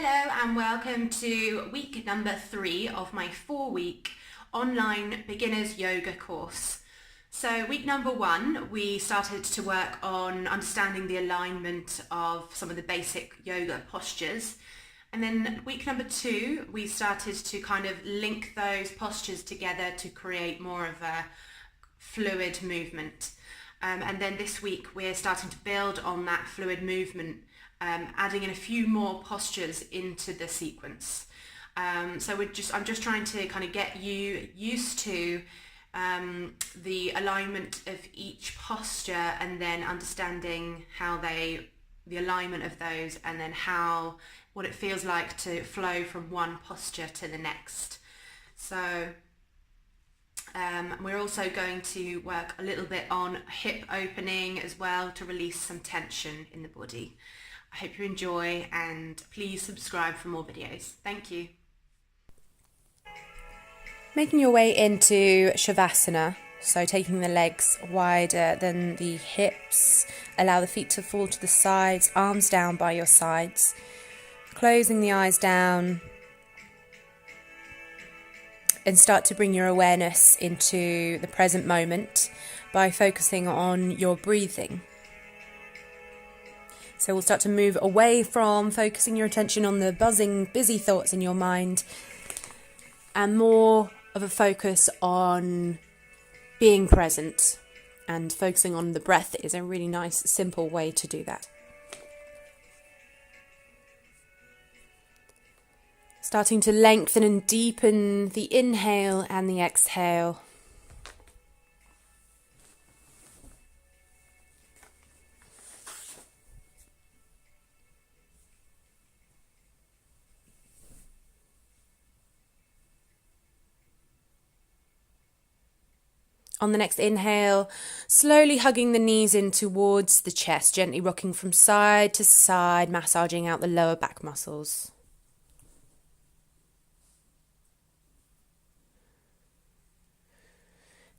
Hello and welcome to week number 3 of my 4-week online beginners yoga course. So week number 1, we started to work on understanding the alignment of some of the basic yoga postures. And then week number 2, we started to kind of link those postures together to create more of a fluid movement. And then this week we're starting to build on that fluid movement, adding in a few more postures into the sequence. So I'm just trying to kind of get you used to the alignment of each posture, and then understanding the alignment of those, and then what it feels like to flow from one posture to the next. So we're also going to work a little bit on hip opening as well, to release some tension in the body. I hope you enjoy, and please subscribe for more videos. Thank you. Making your way into Shavasana, so taking the legs wider than the hips, allow the feet to fall to the sides, arms down by your sides, closing the eyes down, and start to bring your awareness into the present moment by focusing on your breathing. So we'll start to move away from focusing your attention on the buzzing, busy thoughts in your mind, and more of a focus on being present, and focusing on the breath is a really nice, simple way to do that. Starting to lengthen and deepen the inhale and the exhale. On the next inhale, slowly hugging the knees in towards the chest, gently rocking from side to side, massaging out the lower back muscles.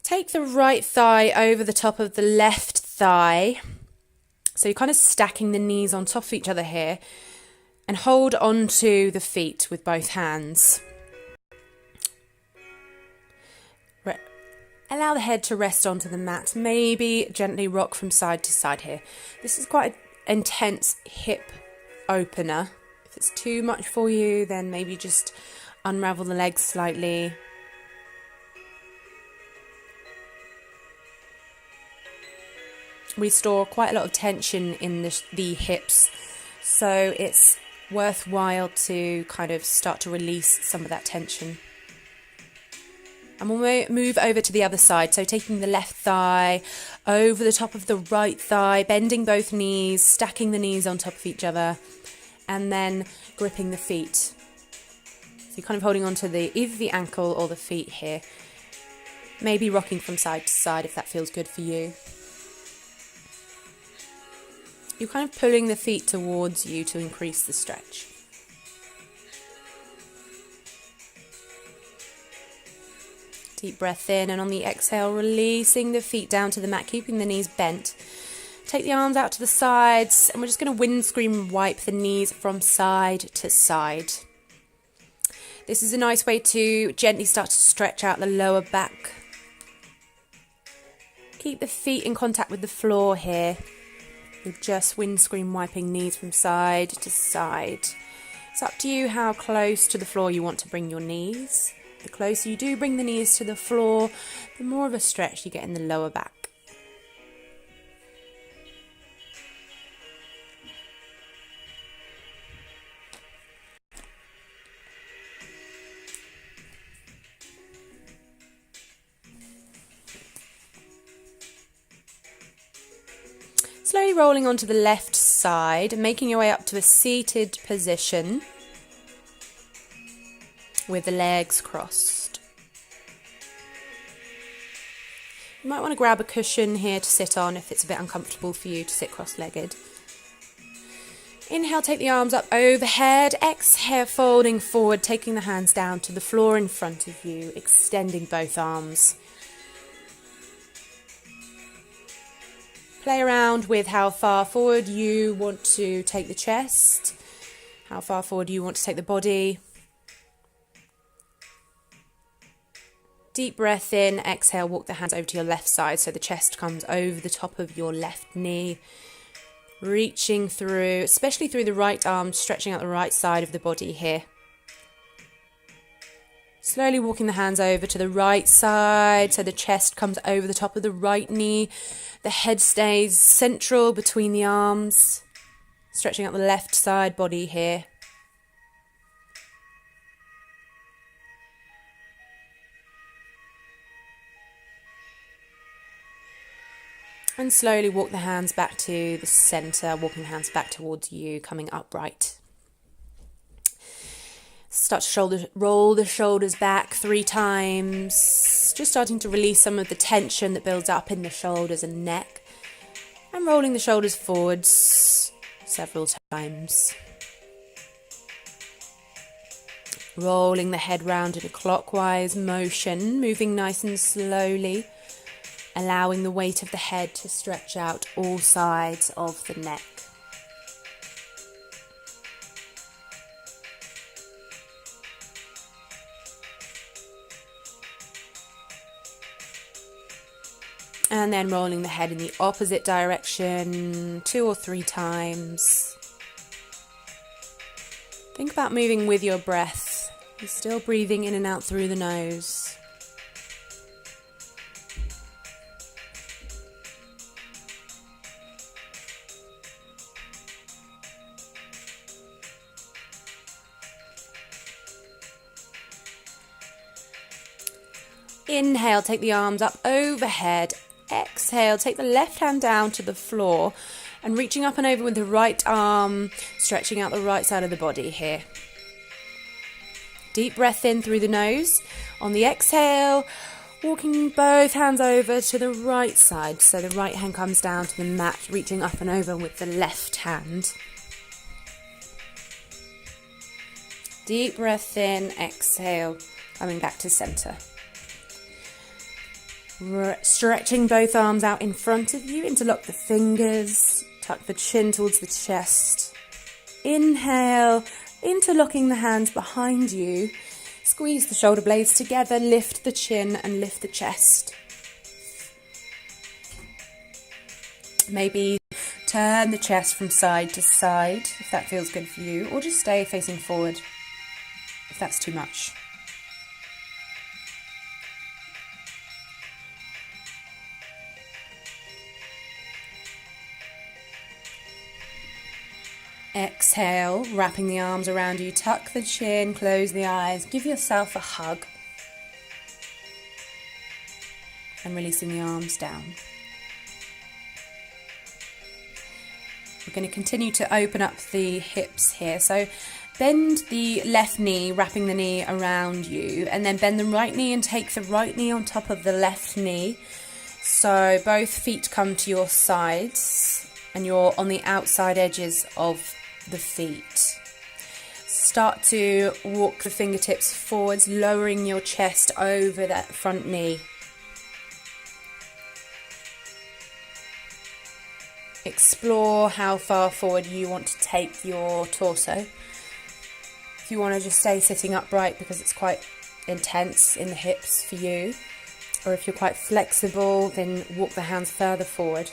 Take the right thigh over the top of the left thigh. So you're kind of stacking the knees on top of each other here, and hold onto the feet with both hands. Allow the head to rest onto the mat. Maybe gently rock from side to side here. This is quite an intense hip opener. If it's too much for you, then maybe just unravel the legs slightly. We store quite a lot of tension in the hips, so it's worthwhile to kind of start to release some of that tension. And we'll move over to the other side, so taking the left thigh over the top of the right thigh, bending both knees, stacking the knees on top of each other, and then gripping the feet. So you're kind of holding on to either the ankle or the feet here. Maybe rocking from side to side if that feels good for you. You're kind of pulling the feet towards you to increase the stretch. Deep breath in, and on the exhale, releasing the feet down to the mat, keeping the knees bent. Take the arms out to the sides, and we're just going to windscreen wipe the knees from side to side. This is a nice way to gently start to stretch out the lower back. Keep the feet in contact with the floor here. We're just windscreen wiping knees from side to side. It's up to you how close to the floor you want to bring your knees. The closer you do bring the knees to the floor, the more of a stretch you get in the lower back. Slowly rolling onto the left side and making your way up to a seated position with the legs crossed. You might want to grab a cushion here to sit on if it's a bit uncomfortable for you to sit cross-legged. Inhale, take the arms up overhead. Exhale, folding forward, taking the hands down to the floor in front of you, extending both arms. Play around with how far forward you want to take the chest, How far forward do you want to take the body? Deep breath in, exhale, walk the hands over to your left side so the chest comes over the top of your left knee. Reaching through, especially through the right arm, stretching out the right side of the body here. Slowly walking the hands over to the right side so the chest comes over the top of the right knee. The head stays central between the arms. Stretching out the left side body here. And slowly walk the hands back to the center, walking the hands back towards you, coming upright. Start to roll the shoulders back 3 times, just starting to release some of the tension that builds up in the shoulders and neck. And rolling the shoulders forwards several times. Rolling the head round in a clockwise motion, moving nice and slowly. Allowing the weight of the head to stretch out all sides of the neck. And then rolling the head in the opposite direction 2 or 3 times. Think about moving with your breath. You're still breathing in and out through the nose. Inhale, take the arms up overhead. Exhale, take the left hand down to the floor and reaching up and over with the right arm, stretching out the right side of the body here. Deep breath in through the nose. On the exhale, walking both hands over to the right side. So the right hand comes down to the mat, reaching up and over with the left hand. Deep breath in, exhale, coming back to center. Stretching both arms out in front of you, interlock the fingers, tuck the chin towards the chest. Inhale, interlocking the hands behind you. Squeeze the shoulder blades together, lift the chin and lift the chest. Maybe turn the chest from side to side if that feels good for you, or just stay facing forward if that's too much. Exhale, wrapping the arms around you, tuck the chin, close the eyes, give yourself a hug. And releasing the arms down. We're going to continue to open up the hips here. So bend the left knee, wrapping the knee around you, and then bend the right knee and take the right knee on top of the left knee. So both feet come to your sides and you're on the outside edges of the feet. Start to walk the fingertips forwards, lowering your chest over that front knee. Explore how far forward you want to take your torso. If you want to just stay sitting upright because it's quite intense in the hips for you, or if you're quite flexible, then walk the hands further forward.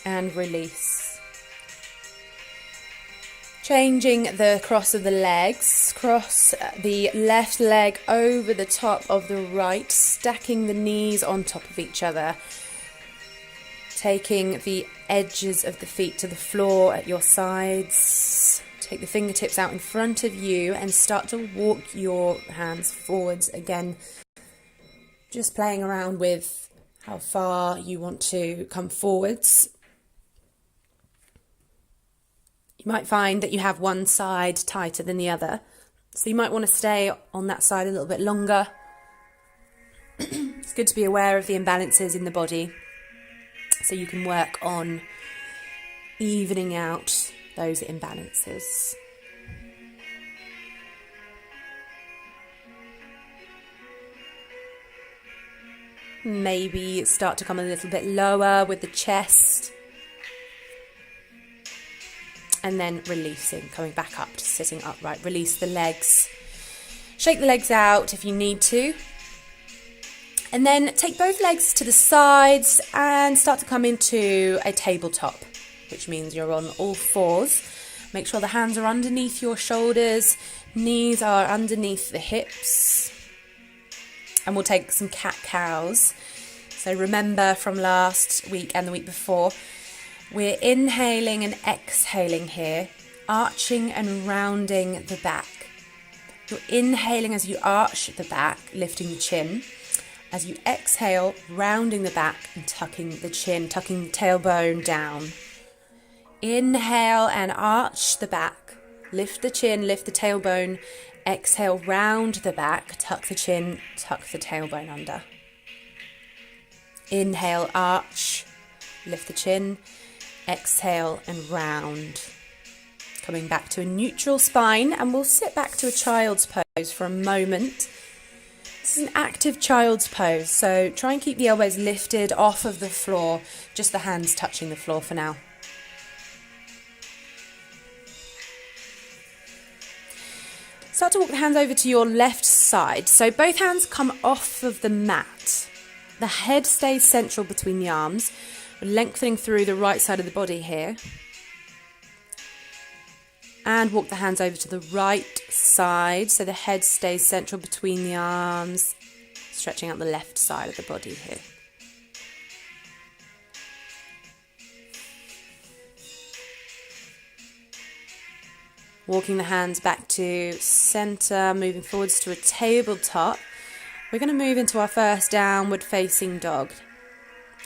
And release. Changing the cross of the legs, cross the left leg over the top of the right, stacking the knees on top of each other, taking the edges of the feet to the floor at your sides. Take the fingertips out in front of you and start to walk your hands forwards again, just playing around with how far you want to come forwards. You might find that you have one side tighter than the other, so you might want to stay on that side a little bit longer. It's good to be aware of the imbalances in the body, so you can work on evening out those imbalances. Maybe start to come a little bit lower with the chest. and then releasing, coming back up to sitting upright. Release the legs. Shake the legs out if you need to. And then take both legs to the sides and start to come into a tabletop, which means you're on all fours. Make sure the hands are underneath your shoulders, knees are underneath the hips. And we'll take some cat-cows. So remember from last week and the week before, we're inhaling and exhaling here, arching and rounding the back. You're inhaling as you arch the back, lifting the chin. As you exhale, rounding the back and tucking the chin, tucking the tailbone down. Inhale and arch the back, lift the chin, lift the tailbone. Exhale, round the back, tuck the chin, tuck the tailbone under. Inhale, arch, lift the chin. Exhale and round. Coming back to a neutral spine, and we'll sit back to a child's pose for a moment. This is an active child's pose, so try and keep the elbows lifted off of the floor, just the hands touching the floor for now. Start to walk the hands over to your left side, so both hands come off of the mat. The head stays central between the arms. We're lengthening through the right side of the body here. And walk the hands over to the right side, so the head stays central between the arms, stretching out the left side of the body here. Walking the hands back to center, moving forwards to a tabletop. We're going to move into our first downward facing dog.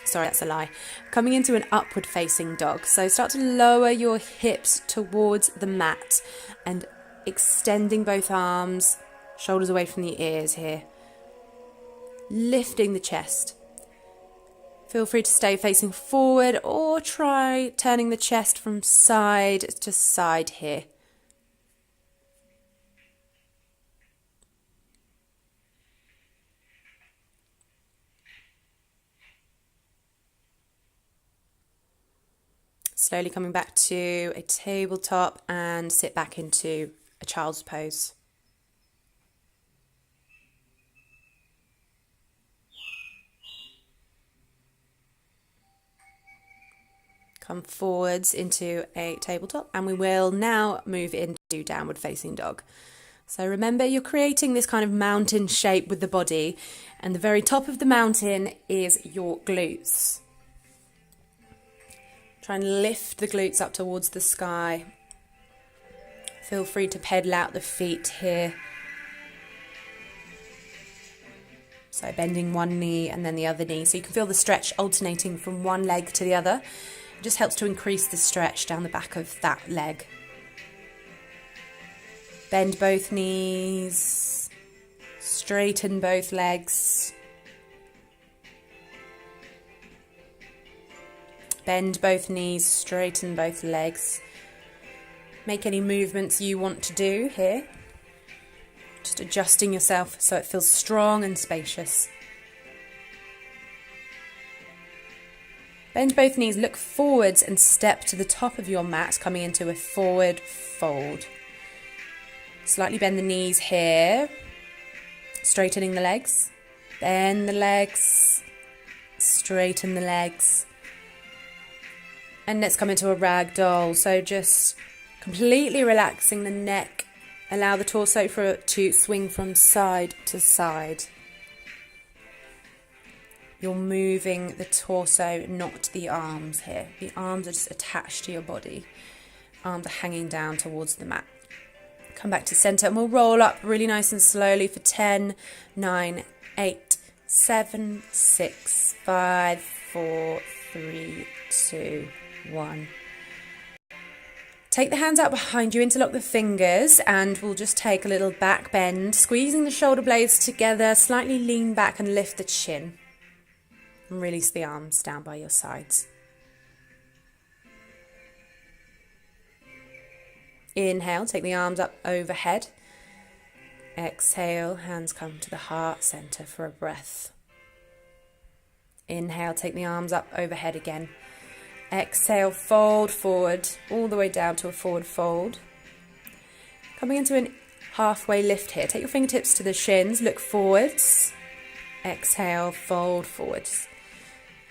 Sorry, that's a lie. Coming into an upward facing dog. So start to lower your hips towards the mat and extending both arms, shoulders away from the ears here. Lifting the chest. Feel free to stay facing forward or try turning the chest from side to side here. Slowly coming back to a tabletop and sit back into a child's pose. Come forwards into a tabletop, and we will now move into downward facing dog. So remember, you're creating this kind of mountain shape with the body, and the very top of the mountain is your glutes. Try and lift the glutes up towards the sky. Feel free to pedal out the feet here. So bending one knee and then the other knee. So you can feel the stretch alternating from one leg to the other. It just helps to increase the stretch down the back of that leg. Bend both knees. Straighten both legs. Bend both knees, straighten both legs. Make any movements you want to do here. Just adjusting yourself so it feels strong and spacious. Bend both knees, look forwards and step to the top of your mat, coming into a forward fold. Slightly bend the knees here, straightening the legs. Bend the legs, straighten the legs. And let's come into a ragdoll. So just completely relaxing the neck. Allow the torso to swing from side to side. You're moving the torso, not the arms here. The arms are just attached to your body. Arms are hanging down towards the mat. Come back to center and we'll roll up really nice and slowly for 10, 9, 8, 7, 6, 5, 4, 3, 2, 1. Take the hands out behind you, interlock the fingers, and we'll just take a little back bend, squeezing the shoulder blades together, slightly lean back and lift the chin. And release the arms down by your sides. Inhale, take the arms up overhead. Exhale, hands come to the heart center for a breath. Inhale, take the arms up overhead again. Exhale, fold forward, all the way down to a forward fold. Coming into an halfway lift here. Take your fingertips to the shins, look forwards. Exhale, fold forwards.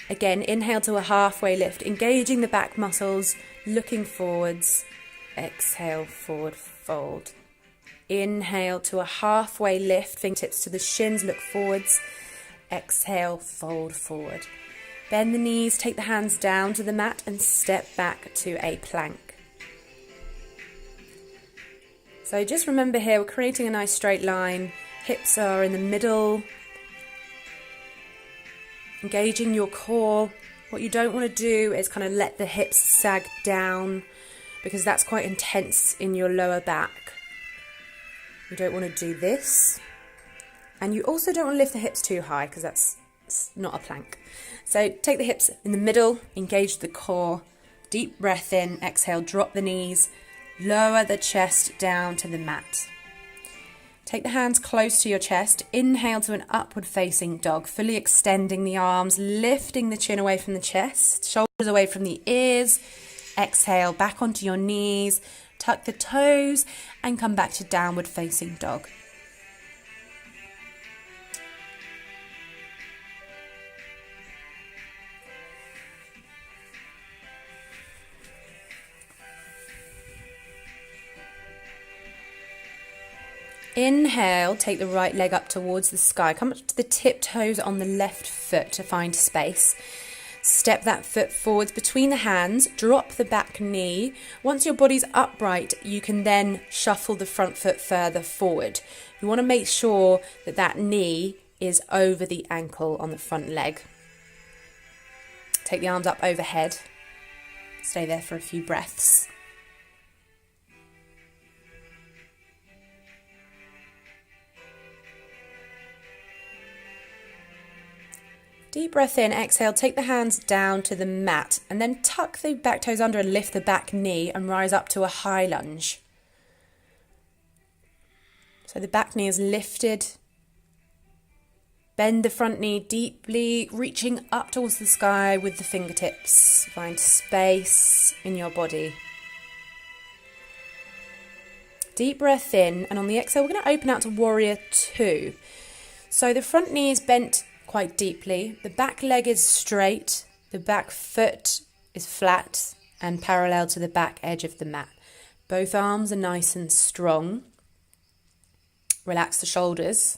Again, inhale to a halfway lift, engaging the back muscles, looking forwards. Exhale, forward fold. Inhale to a halfway lift, fingertips to the shins, look forwards. Exhale, fold forward. Bend the knees, take the hands down to the mat and step back to a plank. So just remember here, we're creating a nice straight line. Hips are in the middle. Engaging your core. What you don't want to do is kind of let the hips sag down because that's quite intense in your lower back. You don't want to do this. And you also don't want to lift the hips too high because that's not a plank. So take the hips in the middle, engage the core, deep breath in, exhale, drop the knees, lower the chest down to the mat. Take the hands close to your chest, inhale to an upward facing dog, fully extending the arms, lifting the chin away from the chest, shoulders away from the ears. Exhale, back onto your knees, tuck the toes and come back to downward facing dog. Inhale, take the right leg up towards the sky. Come up to the tiptoes on the left foot to find space. Step that foot forwards between the hands, drop the back knee. Once your body's upright, you can then shuffle the front foot further forward. You want to make sure that that knee is over the ankle on the front leg. Take the arms up overhead. Stay there for a few breaths. Deep breath in, exhale, take the hands down to the mat and then tuck the back toes under and lift the back knee and rise up to a high lunge. So the back knee is lifted. Bend the front knee deeply, reaching up towards the sky with the fingertips. Find space in your body. Deep breath in, and on the exhale, we're going to open out to Warrior Two. So the front knee is bent quite deeply. The back leg is straight. The back foot is flat and parallel to the back edge of the mat. Both arms are nice and strong. Relax the shoulders.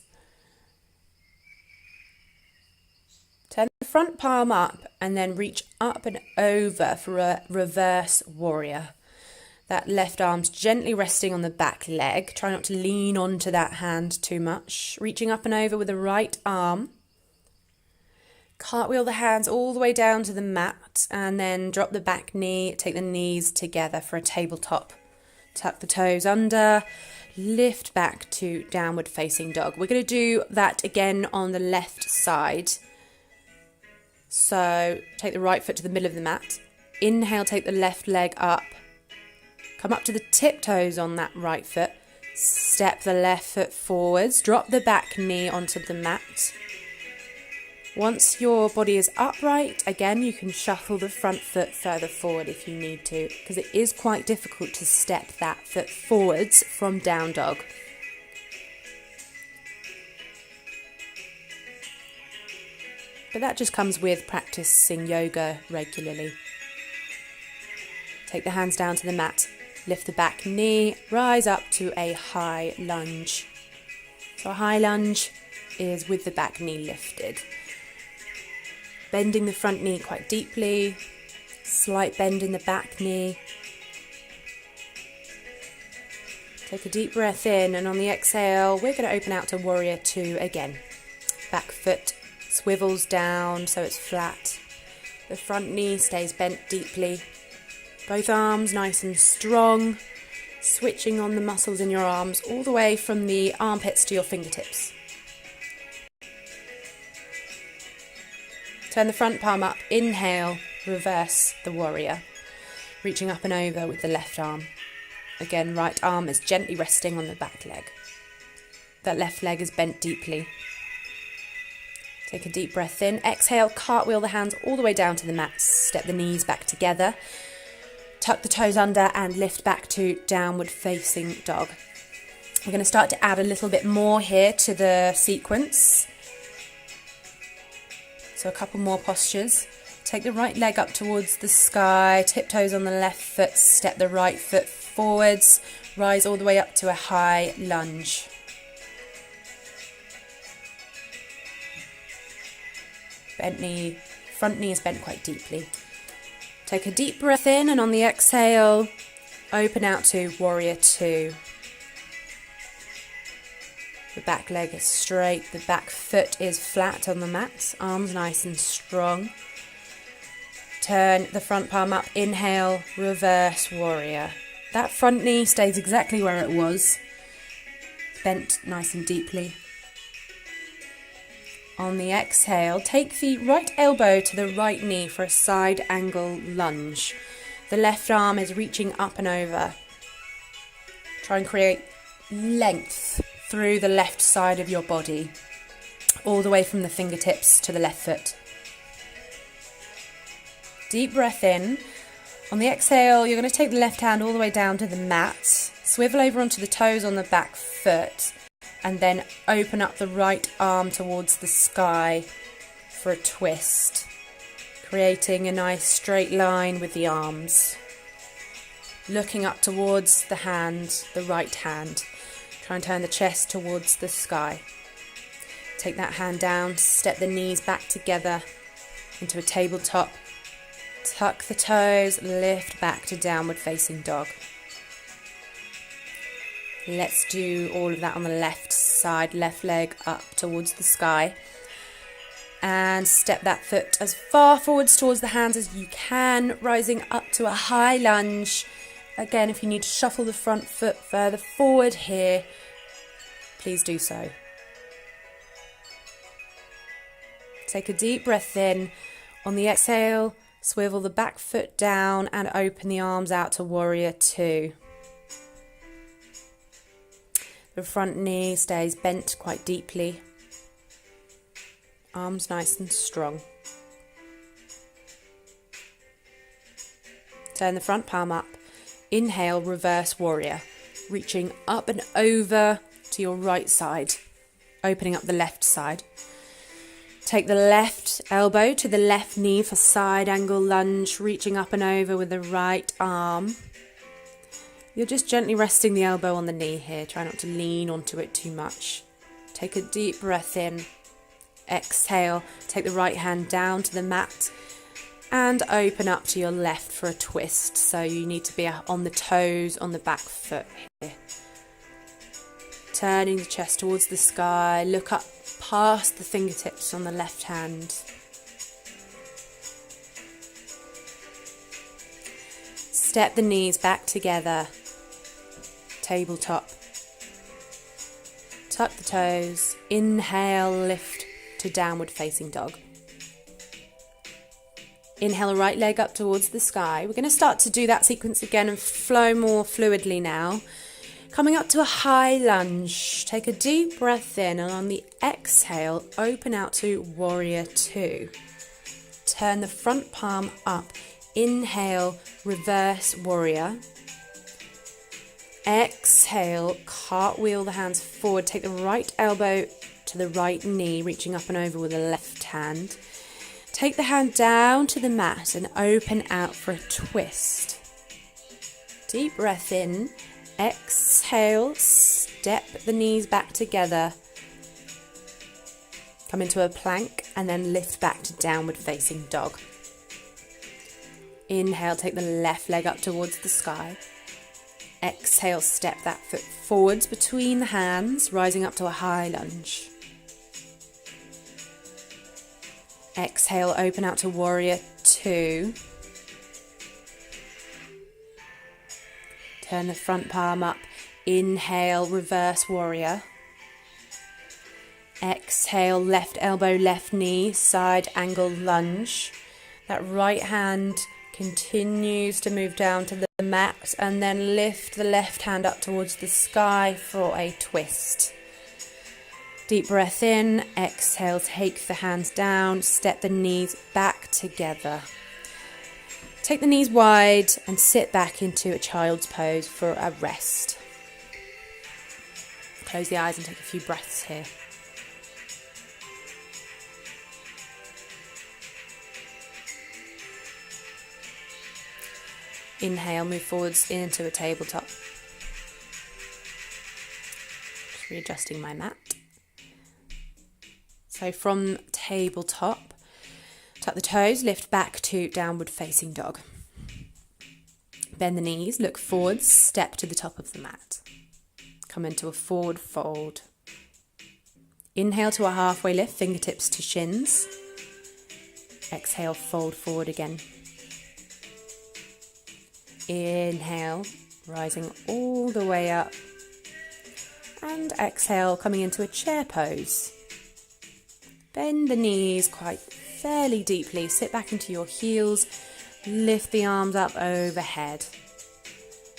Turn the front palm up and then reach up and over for a reverse warrior. That left arm's gently resting on the back leg. Try not to lean onto that hand too much. Reaching up and over with the right arm. Cartwheel the hands all the way down to the mat and then drop the back knee, take the knees together for a tabletop. Tuck the toes under, lift back to downward facing dog. We're going to do that again on the left side. So take the right foot to the middle of the mat. Inhale, take the left leg up. Come up to the tiptoes on that right foot. Step the left foot forwards, drop the back knee onto the mat. Once your body is upright, again, you can shuffle the front foot further forward if you need to, because it is quite difficult to step that foot forwards from down dog. But that just comes with practicing yoga regularly. Take the hands down to the mat, lift the back knee, rise up to a high lunge. So a high lunge is with the back knee lifted. Bending the front knee quite deeply, slight bend in the back knee. Take a deep breath in, and on the exhale, we're going to open out to Warrior Two again. Back foot swivels down so it's flat. The front knee stays bent deeply. Both arms nice and strong, switching on the muscles in your arms all the way from the armpits to your fingertips. Turn the front palm up, inhale, reverse the warrior, reaching up and over with the left arm. Again, right arm is gently resting on the back leg. That left leg is bent deeply. Take a deep breath in. Exhale, cartwheel the hands all the way down to the mat. Step the knees back together. Tuck the toes under and lift back to downward facing dog. We're going to start to add a little bit more here to the sequence. So a couple more postures. Take the right leg up towards the sky, tiptoes on the left foot, step the right foot forwards, rise all the way up to a high lunge. Bent knee, front knee is bent quite deeply. Take a deep breath in and on the exhale, open out to Warrior Two. The back leg is straight, the back foot is flat on the mat, arms nice and strong. Turn the front palm up, inhale, reverse warrior. That front knee stays exactly where it was, bent nice and deeply. On the exhale, take the right elbow to the right knee for a side angle lunge. The left arm is reaching up and over. Try and create length through the left side of your body, all the way from the fingertips to the left foot. Deep breath in. On the exhale, you're going to take the left hand all the way down to the mat, swivel over onto the toes on the back foot, and then open up the right arm towards the sky for a twist, creating a nice straight line with the arms. Looking up towards the hand, the right hand. Try and turn the chest towards the sky. Take that hand down, step the knees back together into a tabletop. Tuck the toes, lift back to downward facing dog. Let's do all of that on the left side, left leg up towards the sky. And step that foot as far forwards towards the hands as you can, rising up to a high lunge. Again, if you need to shuffle the front foot further forward here, please do so. Take a deep breath in. On the exhale, swivel the back foot down and open the arms out to Warrior Two. The front knee stays bent quite deeply. Arms nice and strong. Turn the front palm up. Inhale, reverse warrior. Reaching up and over to your right side. Opening up the left side. Take the left elbow to the left knee for side angle lunge. Reaching up and over with the right arm. You're just gently resting the elbow on the knee here. Try not to lean onto it too much. Take a deep breath in. Exhale. Take the right hand down to the mat and open up to your left for a twist. So you need to be on the toes on the back foot here. Turning the chest towards the sky. Look up past the fingertips on the left hand. Step the knees back together. Tabletop. Tuck the toes. Inhale, lift to downward facing dog. Inhale, right leg up towards the sky. We're going to start to do that sequence again and flow more fluidly now. Coming up to a high lunge. Take a deep breath in and on the exhale, open out to Warrior Two. Turn the front palm up. Inhale, reverse warrior. Exhale, cartwheel the hands forward. Take the right elbow to the right knee, reaching up and over with the left hand. Take the hand down to the mat and open out for a twist. Deep breath in. Exhale, step the knees back together. Come into a plank and then lift back to downward facing dog. Inhale, take the left leg up towards the sky. Exhale, step that foot forwards between the hands, rising up to a high lunge. Exhale, open out to Warrior Two. Turn the front palm up. Inhale, reverse warrior. Exhale, left elbow, left knee, side angle lunge. That right hand continues to move down to the mat and then lift the left hand up towards the sky for a twist. Deep breath in, exhale, take the hands down, step the knees back together. Take the knees wide and sit back into a child's pose for a rest. Close the eyes and take a few breaths here. Inhale, move forwards into a tabletop. Just readjusting my mat. So from tabletop, tuck the toes, lift back to downward facing dog. Bend the knees, look forwards, step to the top of the mat. Come into a forward fold. Inhale to a halfway lift, fingertips to shins. Exhale, fold forward again. Inhale, rising all the way up. And exhale, coming into a chair pose. Bend the knees quite fairly deeply. Sit back into your heels. Lift the arms up overhead.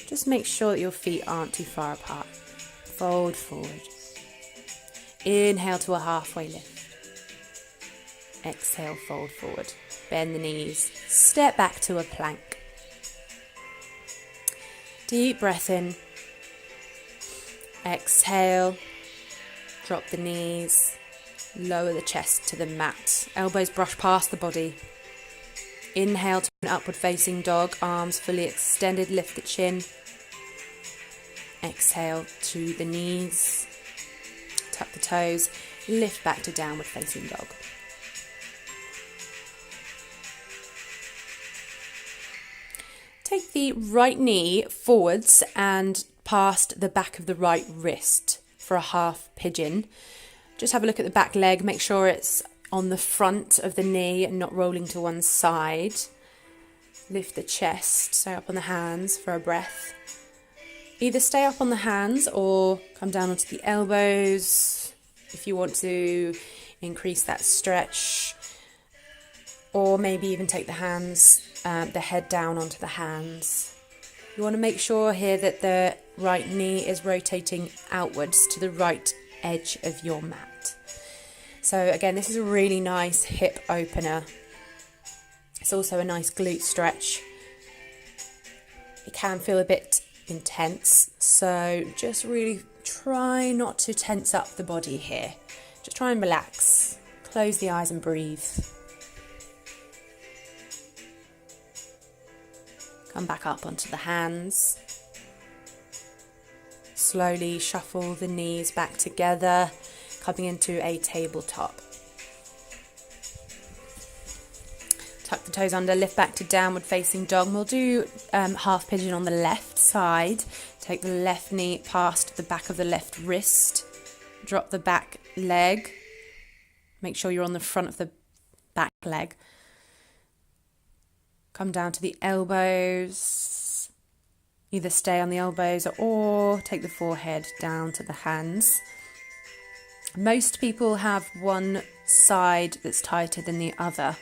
Just make sure that your feet aren't too far apart. Fold forward. Inhale to a halfway lift. Exhale, fold forward. Bend the knees. Step back to a plank. Deep breath in. Exhale. Drop the knees. Lower the chest to the mat. Elbows brush past the body. Inhale to an upward facing dog. Arms fully extended. Lift the chin. Exhale to the knees. Tuck the toes. Lift back to downward facing dog. Take the right knee forwards and past the back of the right wrist for a half pigeon. Just have a look at the back leg, make sure it's on the front of the knee and not rolling to one side. Lift the chest, stay up on the hands for a breath. Either stay up on the hands or come down onto the elbows if you want to increase that stretch. Or maybe even take the hands, the head down onto the hands. You want to make sure here that the right knee is rotating outwards to the right edge of your mat. So again, this is a really nice hip opener. It's also a nice glute stretch. It can feel a bit intense, so just really try not to tense up the body here. Just try and relax. Close the eyes and breathe. Come back up onto the hands. Slowly shuffle the knees back together, coming into a tabletop. Tuck the toes under, lift back to downward facing dog. We'll do half pigeon on the left side. Take the left knee past the back of the left wrist. Drop the back leg. Make sure you're on the front of the back leg. Come down to the elbows. Either stay on the elbows or take the forehead down to the hands. Most people have one side that's tighter than the other.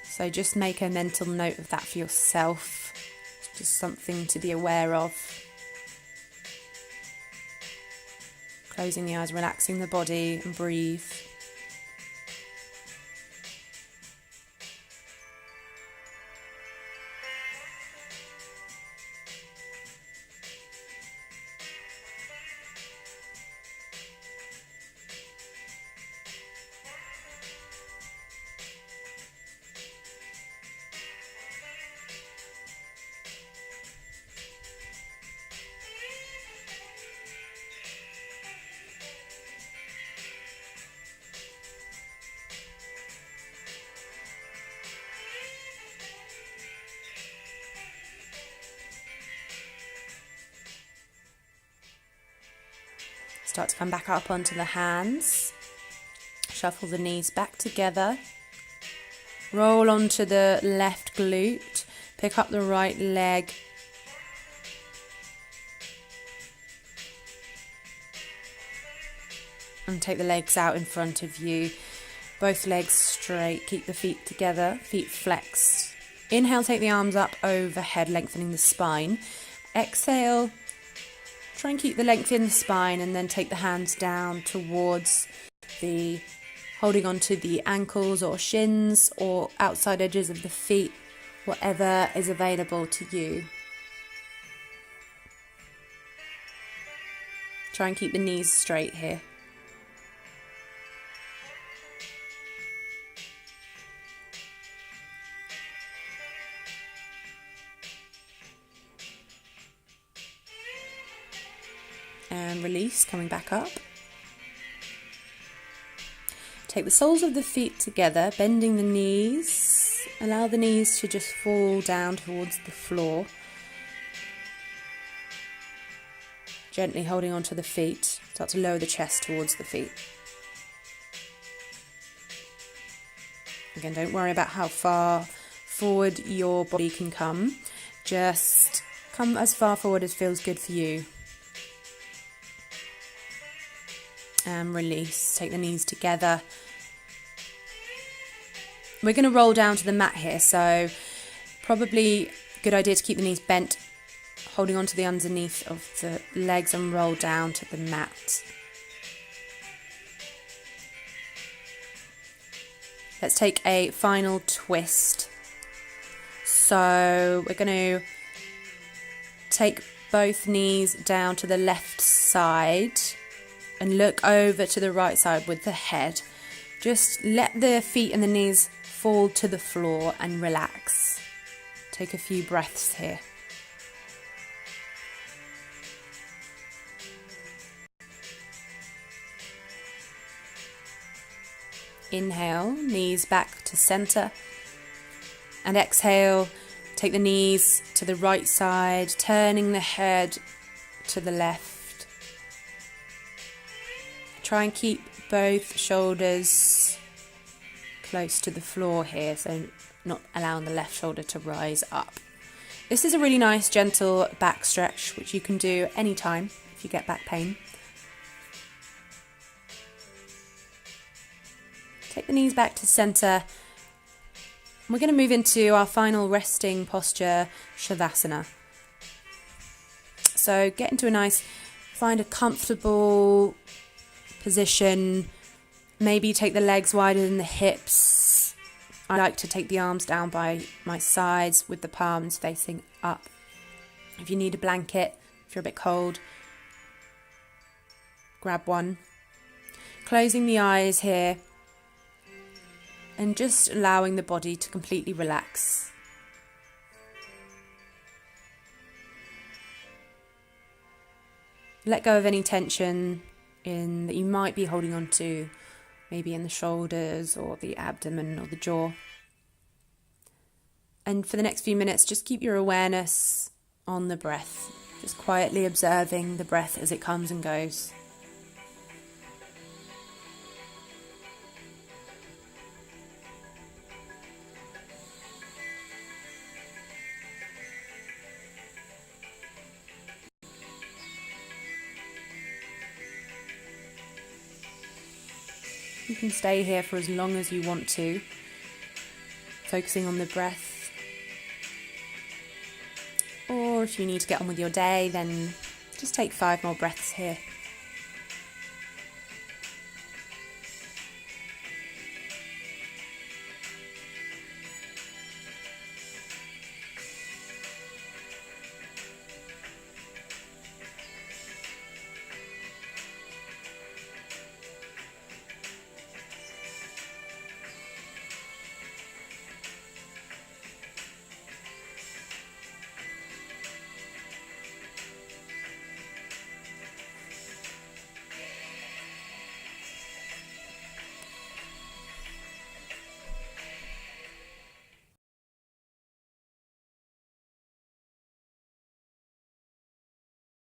So just make a mental note of that for yourself. It's just something to be aware of. Closing the eyes, relaxing the body and breathe. Start to come back up onto the hands. Shuffle the knees back together. Roll onto the left glute. Pick up the right leg. And take the legs out in front of you. Both legs straight. Keep the feet together. Feet flexed. Inhale, take the arms up overhead, lengthening the spine. Exhale. Try and keep the length in the spine and then take the hands down towards holding onto the ankles or shins or outside edges of the feet, whatever is available to you. Try and keep the knees straight here. And release, coming back up. Take the soles of the feet together, bending the knees. Allow the knees to just fall down towards the floor. Gently holding onto the feet. Start to lower the chest towards the feet. Again, don't worry about how far forward your body can come. Just come as far forward as feels good for you. And release. Take the knees together. We're going to roll down to the mat here, so probably a good idea to keep the knees bent, holding onto the underneath of the legs and roll down to the mat. Let's take a final twist. So we're going to take both knees down to the left side and look over to the right side with the head. Just let the feet and the knees fall to the floor and relax. Take a few breaths here. Inhale, knees back to center. And exhale, take the knees to the right side, turning the head to the left. Try and keep both shoulders close to the floor here, so not allowing the left shoulder to rise up. This is a really nice gentle back stretch which you can do anytime if you get back pain. Take the knees back to center. We're going to move into our final resting posture, Shavasana. So get into find a comfortable position. Maybe take the legs wider than the hips. I like to take the arms down by my sides with the palms facing up. If you need a blanket, if you're a bit cold, grab one. Closing the eyes here and just allowing the body to completely relax. Let go of any tension that you might be holding on to, maybe in the shoulders or the abdomen or the jaw. And for the next few minutes, just keep your awareness on the breath, just quietly observing the breath as it comes and goes. You can stay here for as long as you want to, focusing on the breath. Or if you need to get on with your day, then just take 5 more breaths here.